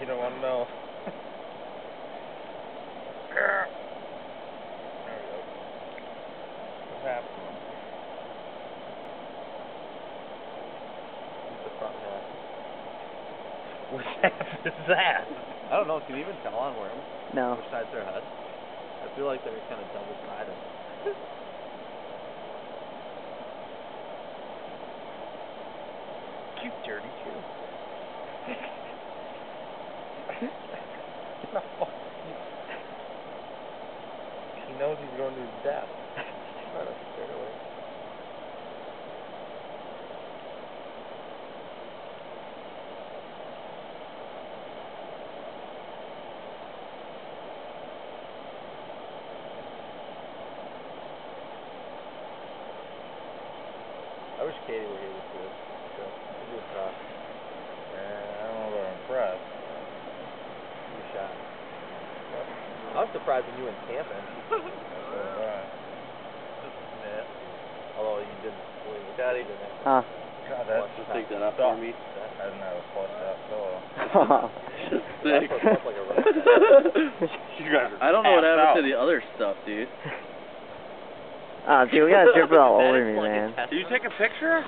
You don't want to know. There we go. What's happening? The front half. What half is that? I don't know. Can you even tell on where? No. Which side's their head? I feel like they're kind of double-sided. You dirty Jew. He knows he's going to his death. Not necessarily. I wish Katie were here to see this. She'd be impressed. I don't know about impressed. You shot. I was surprised when you went camping. Although you didn't believe it. Daddy didn't. Huh. God, that's Just take that up for me. I didn't have a flushed out pillow. Sick. That's like a rough You guys are I don't know what tapped happened out. to the other stuff, dude. Dude, we gotta drip it all over me, man. Did you take a picture?